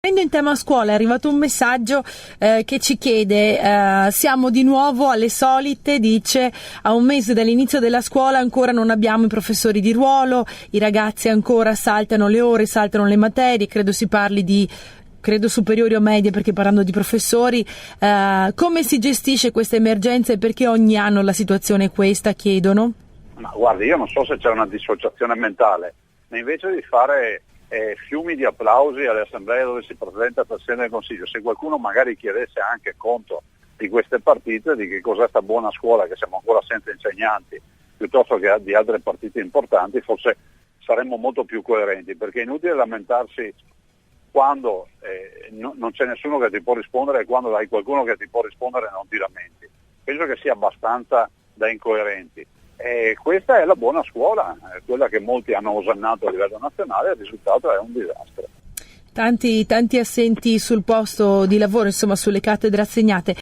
In tema scuola è arrivato un messaggio che ci chiede, siamo di nuovo alle solite, dice, a un mese dall'inizio della scuola ancora non abbiamo i professori di ruolo, i ragazzi ancora saltano le ore, saltano le materie, credo si parli di superiori o medie, perché parlando di professori, come si gestisce questa emergenza e perché ogni anno la situazione è questa, chiedono? Ma guardi, io non so se c'è una dissociazione mentale, ma invece di fare fiumi di applausi alle assemblee dove si presenta il Presidente del Consiglio, se qualcuno magari chiedesse anche conto di queste partite, di che cos'è sta buona scuola, che siamo ancora senza insegnanti, piuttosto che di altre partite importanti, forse saremmo molto più coerenti, perché è inutile lamentarsi quando non c'è nessuno che ti può rispondere e quando hai qualcuno che ti può rispondere non ti lamenti. Penso che sia abbastanza da incoerenti. Questa è la buona scuola, quella che molti hanno osannato a livello nazionale, il risultato è un disastro. Tanti assenti sul posto di lavoro, insomma, sulle cattedre assegnate.